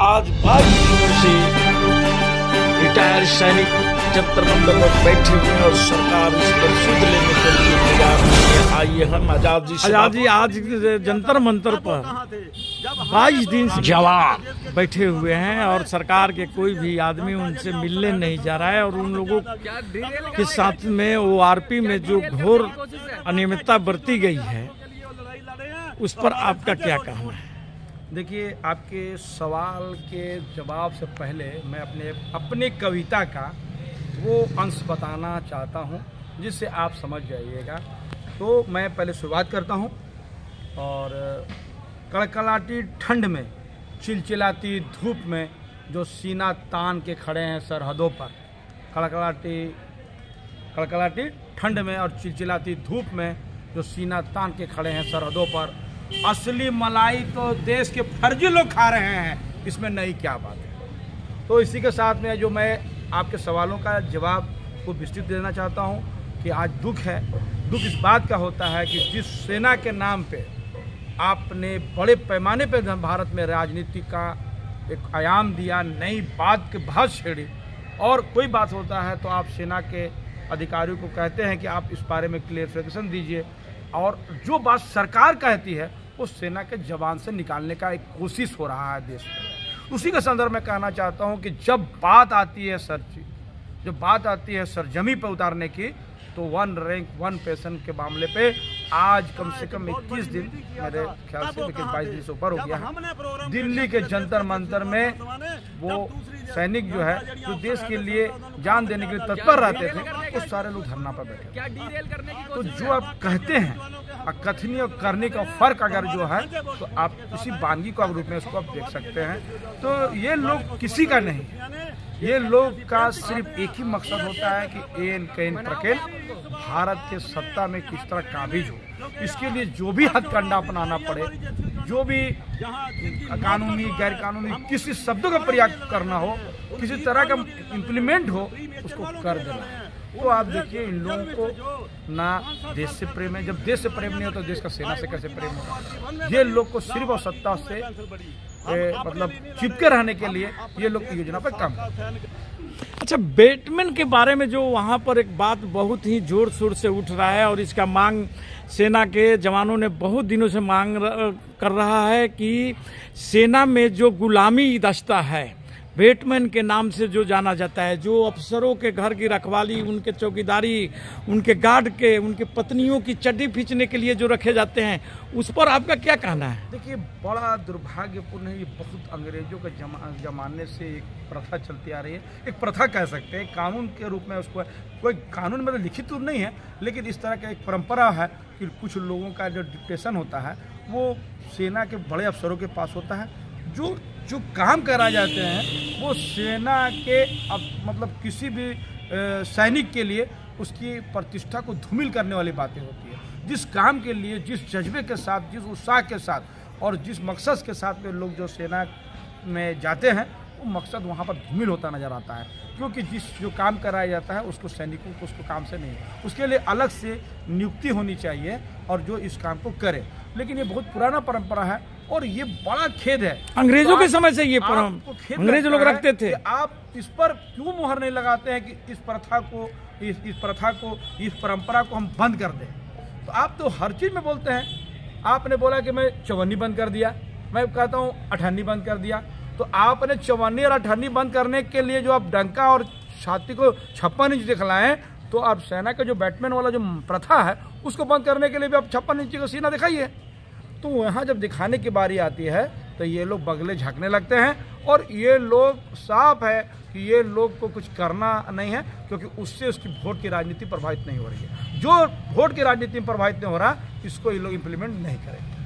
आज 22 दिनों से रिटायर्ड सैनिक जंतर मंतर पर बैठे हुए हैं और सरकार इस पर सुध लेने के लिए तैयार नहीं है। आइए हम आजाद जी आज जंतर मंतर पर 22 दिन से जवान बैठे हुए हैं और सरकार के कोई भी आदमी उनसे मिलने नहीं जा रहा है और उन लोगों के साथ में ओआरपी में जो घोर अनियमितता बरती गई है उस पर आपका क्या कहना है? देखिए, आपके सवाल के जवाब से पहले मैं अपनी कविता का वो अंश बताना चाहता हूँ जिससे आप समझ जाइएगा। तो मैं पहले शुरुआत करता हूँ। और कड़कड़ाती ठंड में, चिलचिलाती धूप में जो सीना तान के खड़े हैं सरहदों पर, कड़कड़ाती ठंड में और चिलचिलाती धूप में जो सीना तान के खड़े हैं सरहदों पर, असली मलाई तो देश के फर्जी लोग खा रहे हैं, इसमें नई क्या बात है। तो इसी के साथ में जो मैं आपके सवालों का जवाब को विस्तृत देना चाहता हूं कि आज दुख है। दुख इस बात का होता है कि जिस सेना के नाम पे आपने बड़े पैमाने पे भारत में राजनीति का एक आयाम दिया, नई बात के बात छेड़ी, और कोई बात होता है तो आप सेना के अधिकारियों को कहते हैं कि आप इस बारे में क्लियरिफिकेशन दीजिए, और जो बात सरकार कहती है वो सेना के जवान से निकालने का एक कोशिश हो रहा है देश में। उसी के संदर्भ में कहना चाहता हूं कि जब बात आती है सरजमी पे उतारने की, तो वन रैंक वन पेशन के मामले पे आज कम से कम 21 दिन, मेरे ख्याल से 22 दिन से ऊपर हो गया है, दिल्ली के जंतर मंतर में वो सैनिक जो है जो देश के लिए जान देने के लिए तत्पर रहते थे, वो सारे लोग धरना पर बैठे। तो जो आप कहते हैं कथनी और करने का फर्क अगर जो है तो आप इसी वानगी को रूप में इसको आप देख सकते हैं। तो ये लोग किसी का नहीं, ये लोग का सिर्फ एक ही मकसद होता है कि एन कैन प्रकेन भारत के सत्ता में किस तरह काबिज हो। इसके लिए जो भी हथकंडा अपनाना पड़े, जो भी कानूनी गैर कानूनी किसी शब्दों का प्रयोग करना हो, किसी तरह का इम्प्लीमेंट हो, उसको कर देना। तो आप देखिए, इन लोगों को ना देश से प्रेम है। जब देश से प्रेम नहीं हो तो देश का सेना से कैसे प्रेम होगा? ये लोग को सिर्फ और सत्ता से मतलब चिपके रहने के लिए ये लोग की योजना पर काम। अच्छा, बैटमैन के बारे में जो वहाँ पर एक बात बहुत ही जोर शोर से उठ रहा है और इसका मांग सेना के जवानों ने बहुत दिनों से मांग कर रहा है कि सेना में जो गुलामी दस्ता है, बैटमैन के नाम से जो जाना जाता है, जो अफसरों के घर की रखवाली, उनके चौकीदारी, उनके गार्ड के, उनके पत्नियों की चड्डी खींचने के लिए जो रखे जाते हैं, उस पर आपका क्या कहना है? देखिए, बड़ा दुर्भाग्यपूर्ण है। ये बहुत अंग्रेजों के जमाने से एक प्रथा चलती आ रही है। एक प्रथा कह सकते हैं, कानून के रूप में उसको, कोई कानून में तो लिखित तो नहीं है, लेकिन इस तरह का एक परंपरा है कि कुछ लोगों का जो डिक्टेशन होता है वो सेना के बड़े अफसरों के पास होता है। जो काम कराए जाते हैं वो सेना के मतलब किसी भी सैनिक के लिए उसकी प्रतिष्ठा को धूमिल करने वाली बातें होती है। जिस काम के लिए, जिस जज्बे के साथ, जिस उत्साह के साथ और जिस मकसद के साथ में लोग जो सेना में जाते हैं, वो मकसद वहाँ पर धूमिल होता नजर आता है। क्योंकि जो काम कराया जाता है उसको सैनिकों को उसको काम से नहीं, उसके लिए अलग से नियुक्ति होनी चाहिए और जो इस काम को करे। लेकिन ये बहुत पुराना परंपरा है और ये बड़ा खेद है। अंग्रेजों के समय से ये अंग्रेज लोग रखते थे। आप इस पर क्यों मुहर नहीं लगाते हैं कि इस प्रथा को, इस परंपरा को हम बंद कर दें? तो आप तो हर चीज में बोलते हैं। आपने बोला कि मैं चवन्नी बंद कर दिया, मैं कहता हूँ अठन्नी बंद कर दिया। तो आपने चवन्नी और अठन्नी बंद करने के लिए जो आप डंका और छाती को 56 इंच दिखलाएं, तो आप सेना का जो बैटमैन वाला जो प्रथा है उसको बंद करने के लिए भी आप 56 इंच का सीना दिखाइए। तो वहाँ जब दिखाने की बारी आती है तो ये लोग बगले झाँकने लगते हैं और ये लोग, साफ है कि ये लोग को कुछ करना नहीं है, क्योंकि उससे उसकी वोट की राजनीति प्रभावित नहीं हो रही है। जो वोट की राजनीति में प्रभावित नहीं हो रहा, इसको ये लोग इम्प्लीमेंट नहीं करेंगे।